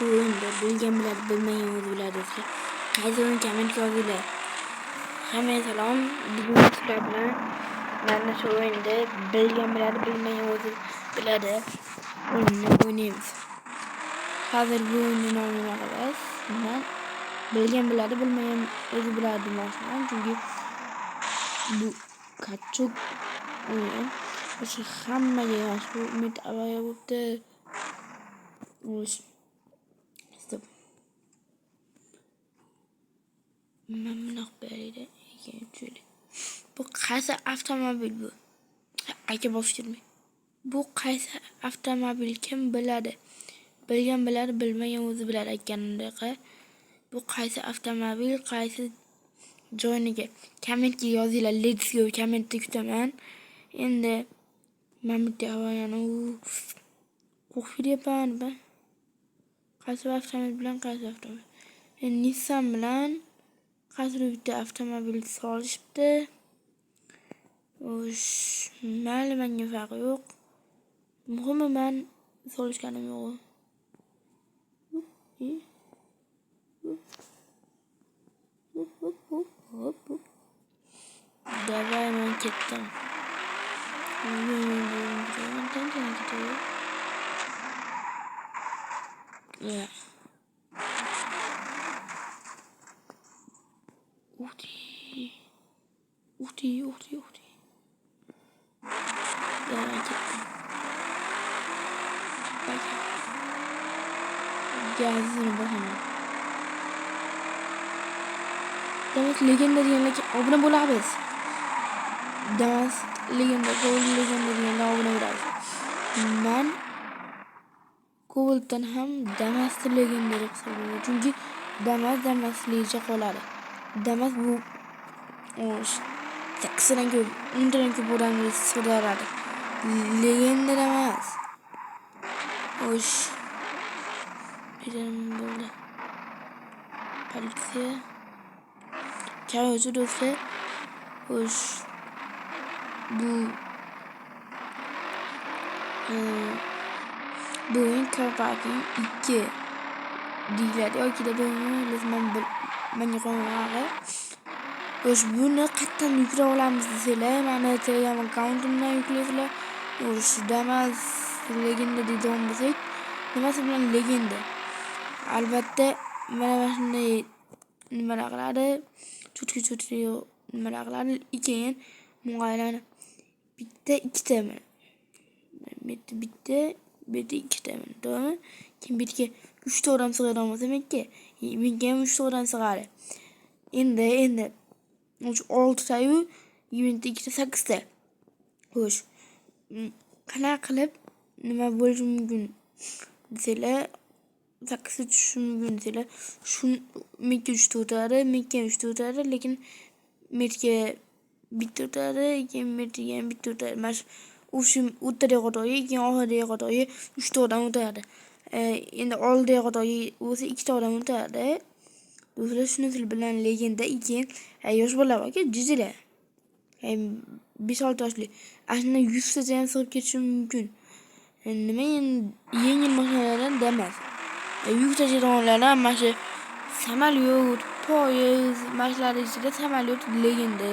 bu oyunda bilgan biladi, bilmagan o'zi biladi. Qaysi o'yin komment yozinglar. Hammaga salom. Bugun sizlar bilan mana shu o'yinda bilgan biladi, bilmagan o'zi biladi o'yinni o'ynaymiz. Hozir bu o'yinning nomini qo'yamiz. Men bilgan biladi, bilmagan o'zi biladi demoqchiman. Chunki bu kaççok o'yin. O'sha hammaga yaxshi umid avaya bo'libdi. Stop. Mamnun berdi ekan. Bu qaysi avtomobil bu? Aka bostirmay. Bu qaysi avtomobil kim biladi? Bilgan biladi, bilmagan o'zi biladi aytganimdek. Bu qaysi avtomobil, qaysi joyniga? Kommentga yozinglar. Let's go kommentda kutaman. Endi men bitta havayani qo'yib ben. Qaysi avtomobil bilan qaysi avtomobil? Nissan bilan qaysi bitta avtomobil solishibdi. Mayli, menga farqi yo'q. Muhimi men solishganim yo'q. Davay, men ketdim. Yeah. Uhti. Davay, ketdim. Gazini bosaman. Damas legenda deganlarga obuna bo'lamiz. Damas legenda deganlarga obuna bo'lamiz. Men Cobalt'dan ham Damas legenda hisoblayman. Chunki Damasligicha qoladi. Damas bu taksidan ko'p, undan ko'p odamni so'raradi. Legenda Damas. Bilim bo'ldi. Politsiya. Kavzi do'stlar. Bu o'yin Karpatin 2 deyiladi yoki da menga qo'ng'iroq. Buni qayerdan yuklay olamiz desanglar, meni Telegram akkauntimdan yuklaysizlar. Damas legenda deydigan bo'lsak, nimasi bilan legenda? Albatta, mana shunday nimalar qiladi. Chutki nimalar qiladi. Keyin bunga aylanib bitta ikkita to'g'rimi? Keyin bitga 3 ta odam sig'adi olmasa menga ham 3 ta odam sig'adi. Endi 6 tayu 22 ta 8 ta. Qanaqa qilib nima bo'lishi mumkin desanglar, 8 ta tushishi mumkin desanglar, menga 3 ta o'tadi, menga 3 ta o'tadi, lekin menga bitta o'tadi, keyin menga ham bitta o'tadi. Mana shu o'rtadagi qo'toyi, keyin oxiridagi qo'toyi 3 ta odam o'tadi. Endi oldidagi qo'toyi o'zi 2 ta odam o'tadi. Do'stlar, shunisi bilan legenda keyin yosh bolalar borki, jijilar. 5-6 yoshli. Ashuna 100 tacha ham sig'ib ketishi mumkin. Nima yengil mashinalardan Damas. Yuk tashirovchilardan mana shu samolyot, poyezd, mashinalar ichida samolyot legenda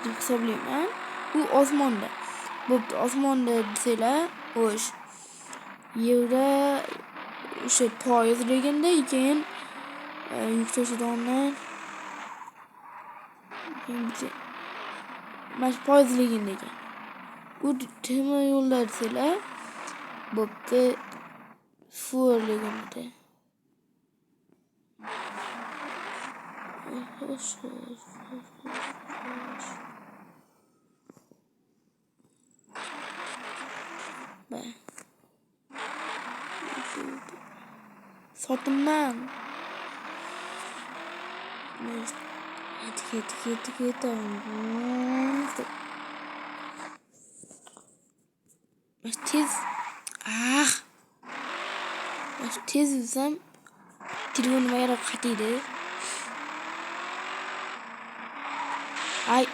deb hisoblayman. U osmonda. Bo'pti, osmonda desanglar, yerda o'sha poyezd legenda, keyin yuk tashirovchilar mana shu poyezd legenda ekan. U temir yo'lda desanglar, bo'pti, fuor legenda. Sotman. Ket. Tez uzam. Telefonima yarab qatiydi. Ay.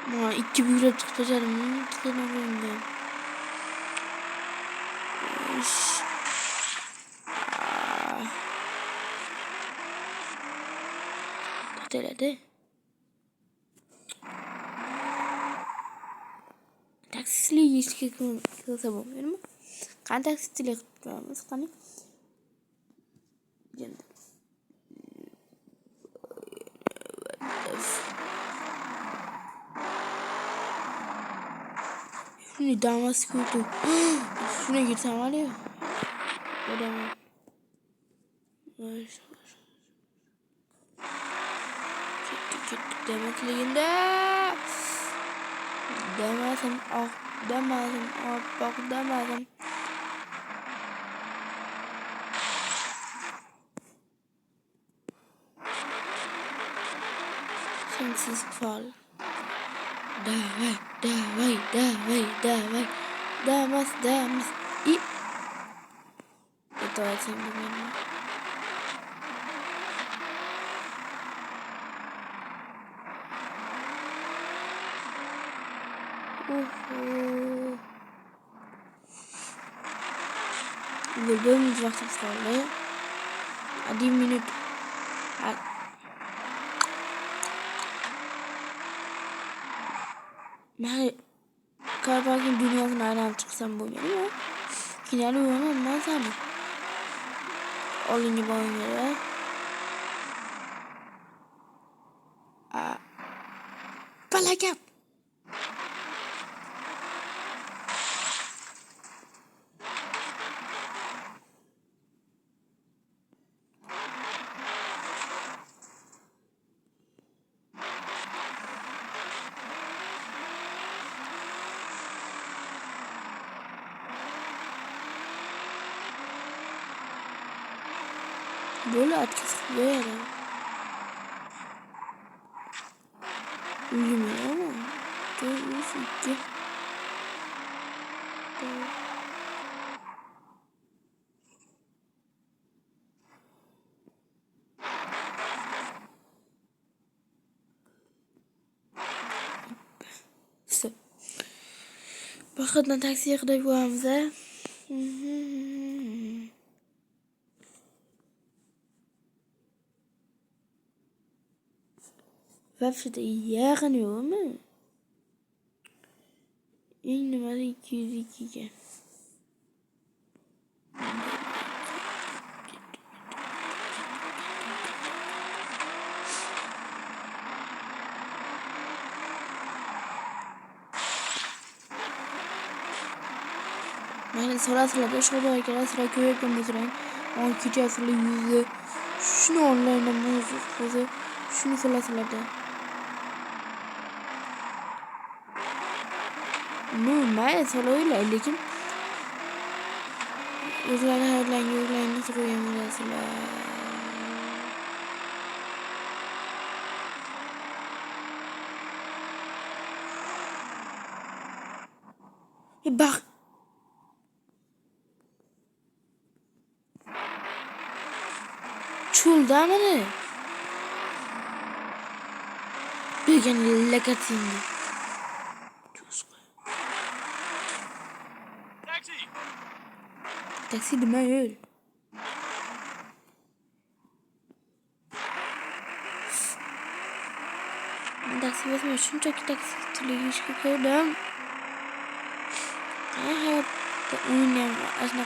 Mana 2 buyrab chiqib tashladim. Nerede? Taksicilik işga kirsa bo'lmaydimi? Qani taksicilik qilib ko'ramiz, qani. Shuni Damas ko'rdi. Shuna girsam hali. Odamlar. Ketdik demakliginde. Demadim, bak demadim. Sensiz fal. Davay. Damas. Itaat sen benimle. Bölümümüz vaktimiz kaldı. Hadi minut. Ben Karabağ'ın dünyasına ayran çıksam bu benim ya. Finali oynamam sana. Olunca bu oyunları. Felaket. Böyle atkısı böyle. Uyumuyor ama. Dur, iki. Bakın taksiye kadar koyamıza. Website yanıyor mu? En numara 202. Ben sıra şurada arkadaşlar sıra köye yapmamızdan 12 asırlı yüzü şunu onlarla muzlu şunu sıra normal sıra öyle lekin yüzlerle nasıl koyamıyorlar sıra bak Çulda mı ne? Bir gün lekatini. Taksi deme öyle. Taksi basmıyor. Şuncaki taksicilik işe koydum. Hayatta oynayan aslında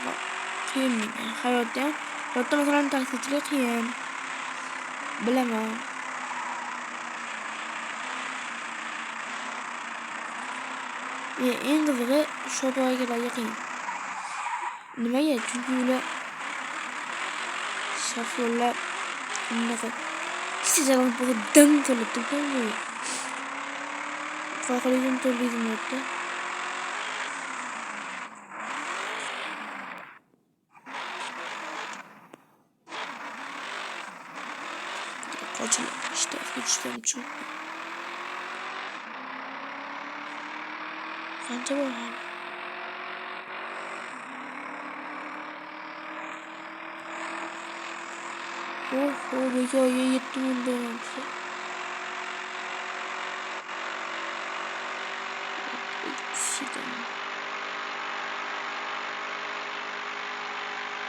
kıyım hayatta mesela taksicilik kıyım. Bilemem. En kızığı şotoğa kadar yakın. Niye? Çünkü öyle şoförler size zaman böyle dön söyledim böyle. Farklıydın söyledim orada. Kaçın işte geçtim çok. Kanca var. Belki ayıya yettim ondan.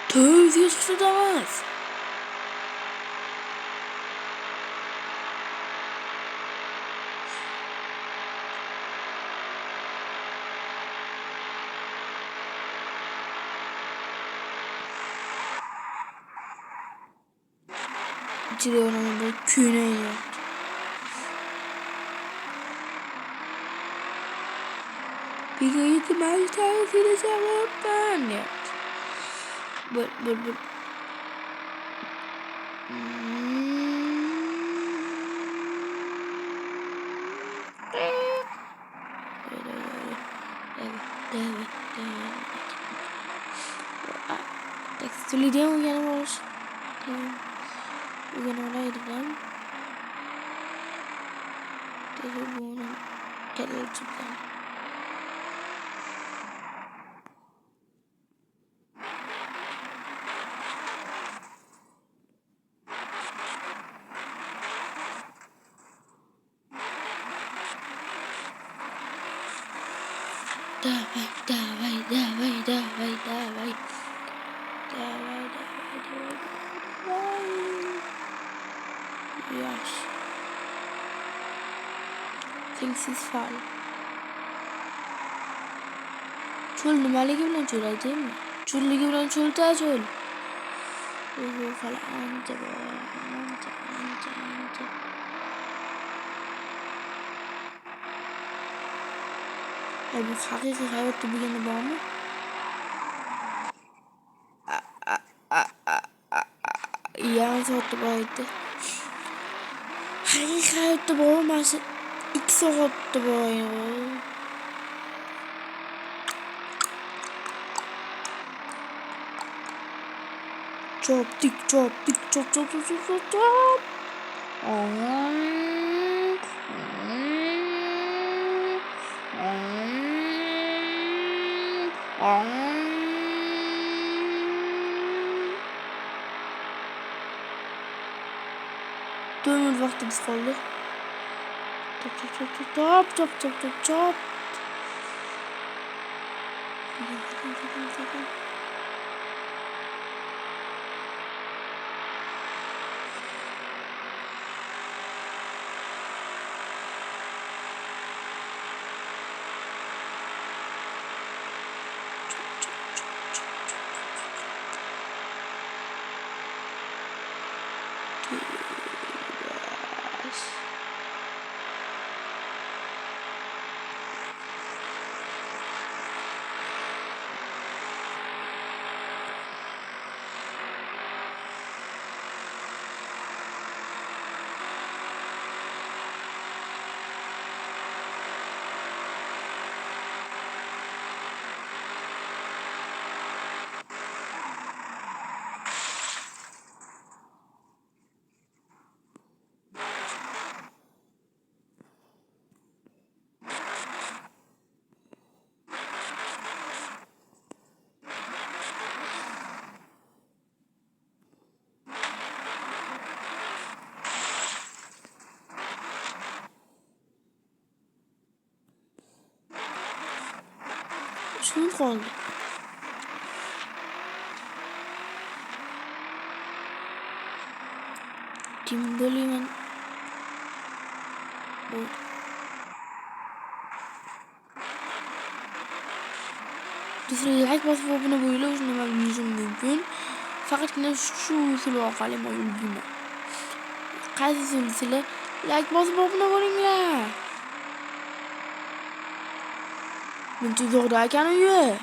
Tövbe yastığı da var. bitiriyor ama böyle köyüne iniyor. Bir gün ihtimal tarifini cevap ben ya. Bul. Evet. Tekstülidiğim uyanım var. Uyanım olaydı ben. Telefonum. Telefonum. Давай. Yes. Things is fall. Chul nimaligi bilan cho'laydimi? Chulligi bilan cho'lta cho'l. Ancha. Bu haqiqiy hayotda bo'lgani bormi? Yarim soatda boraydi. Haqiqiy hayotda bormasa 2 soatda boraydi. Chop. Dönmüş vaktimiz kaldı. Top. Şunu kaldı. Kim bölüyor? Like basıp abone bo'lib nima yuzim mumkin. Faqatgina shu usul orqali men yuribman. Qaysi usullar? Like basıp abone bo'linglar. Men tuzog'da ekan uyi.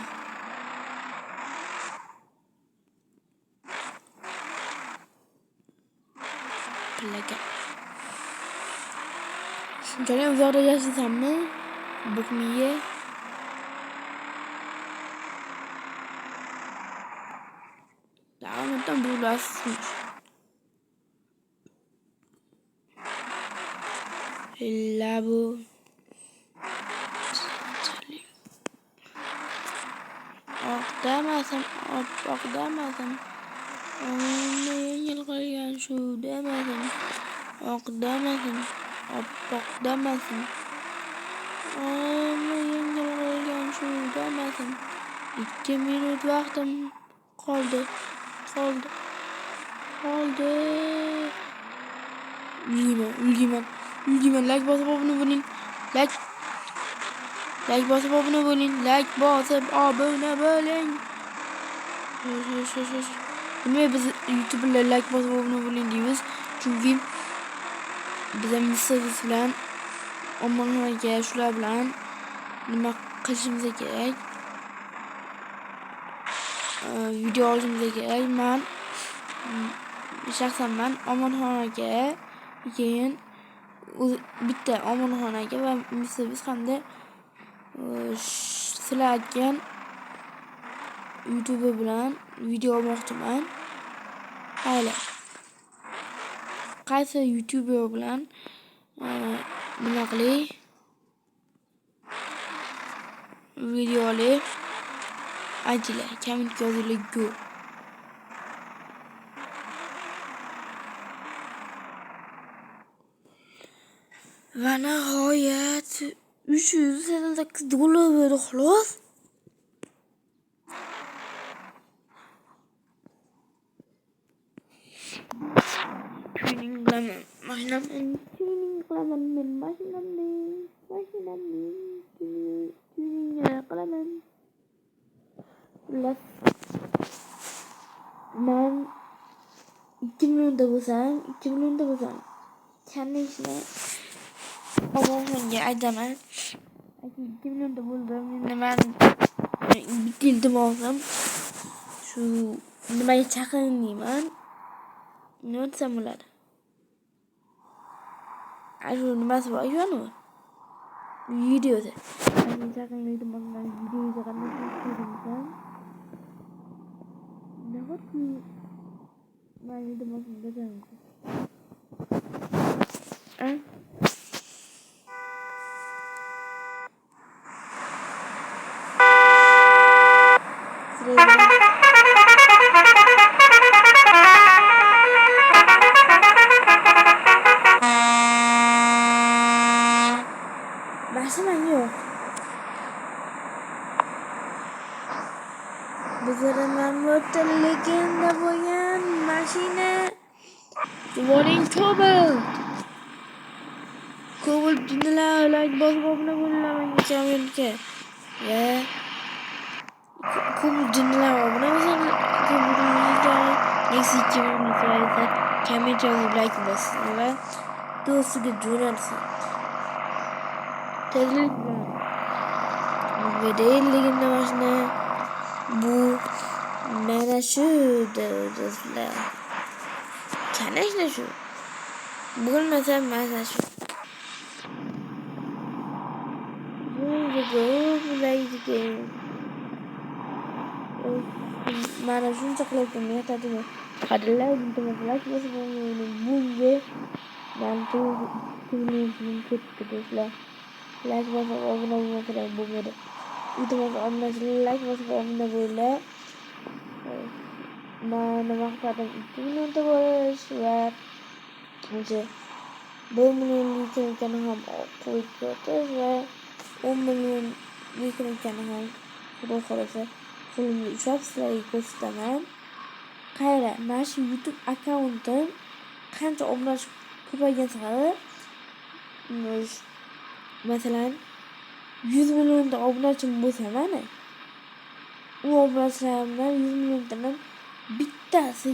Plaga. Shunchalik uzoqda yashasammi? Bukmiye. Lanetten bulasın. İlla bu. Demezsem. Onu yılgıyan şu demezsem. Demezsem. Onu yılgıyan şu demezsem. 2 minut vaktim kaldı. Ulgiman. Like basıp abone olun. Like basıp abone olun. Niye biz YouTube'la like basıp abone olun diyoruz? Chunki bizim servis bilan ommaga shular bilan nima qilishimiz kerak? Video olishimiz kerak. Men shaxsan omonxonaga keyin bitta omonxonaga va servis hamda sizlar aytgan YouTube bilan video olmoqchiman. Mayli. Qaysi YouTuber bilan nima qilay? Videoli aytinglar, kommentga yozinglar go. Va nihoyat $388 bo'ldi xolos. Tuning qilaman. Mashinamni tuning qilaman. Men mashinamni tuning qilaman. Men 2 millionda bo'lsam, kanishni omonxonga aytaman. 2 millionda bo'ldim. Endi men bitta iltimosim shu nimaga chaqiring deyman. Nima desam bo'ladi? Shu nimasi bor ekan-ku? Videoda. Men chaqiring iltimosimdan videoga qanday ko'rsataman? Nahotki men iltimosimni bajarmayman. Mashinam yo'q. Bizlarning motorligida bo'lgan mashina. Voling Cobalt dinlar like bosib obuna bo'linglar menga channelga. Va Cobalt dinlar obuna bo'linglar. Next video comment yozib like bosing va do'stiga jo'natsin. Tezlik bilan videoligida mashina bu mana shu do'stlar. Kanashna shu. Bo'lmasa mana shu. Mana shuncha qilib yetadimi? Qadrlar, iltimoslar bosib bunga men to'g'ri ketdi do'stlar. Like bosib obuna bo'lib kerak bo'lmadi. Iltimos like bosib obuna bo'linglar. Men maqsadim 2 millionda bo'lish va o'sha 1 millionlik ekani ham qo'yib ko'rish va 10 millionlik ekani ham xudo xolasa qo'limga ushlab sizlarga ko'rsataman. Qayra, mana shu YouTube akkauntim qancha obunachi ko'paygan sari masalan 100 millionda obunachim bo'lsa mana u obunachilarimdan 100 milliondan bittasi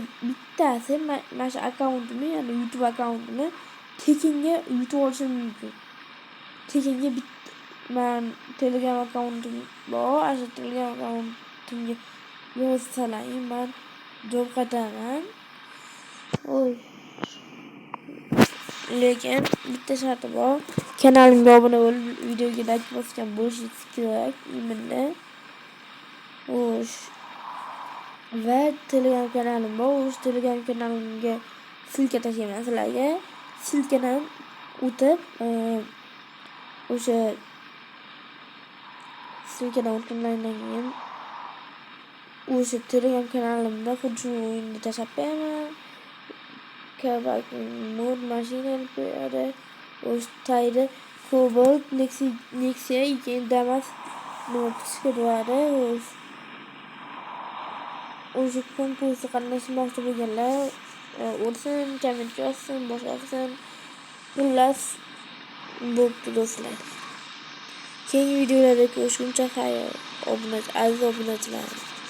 mana shu akkauntimni, ya'ni YouTube akkauntimni tekinga yutib olishim mumkin. Tekinga men Telegram akkauntim bor, o'sha Telegram akkauntimga yozsalar, men javob qaytaraman. Lekin bitta sharti bor. Kanalimga obuna bo'lib, videoga like bosgan bo'lishingiz kerak. Eminda. Va Telegram kanalim bor. O'sha Telegram kanalimga silka tashlayman sizlarga. Silkadan o'tib, o'sha silkadan o'tgandan keyin o'sha Telegram kanalimda xuddi shu o'yinni tashlab beraman. Kabak mod mashina qo'yadi. O'sha tayda Cobalt, Nexia, keyin Damas nima chiqib turadi. O'sha konkursga qatnashmoqchi bo'lganlar o'lsin, komment yozsin, boshqa qilsin. Xullas bo'pti do'stlar. Keyingi videolarda ko'rishguncha xayr, aziz obunachilar.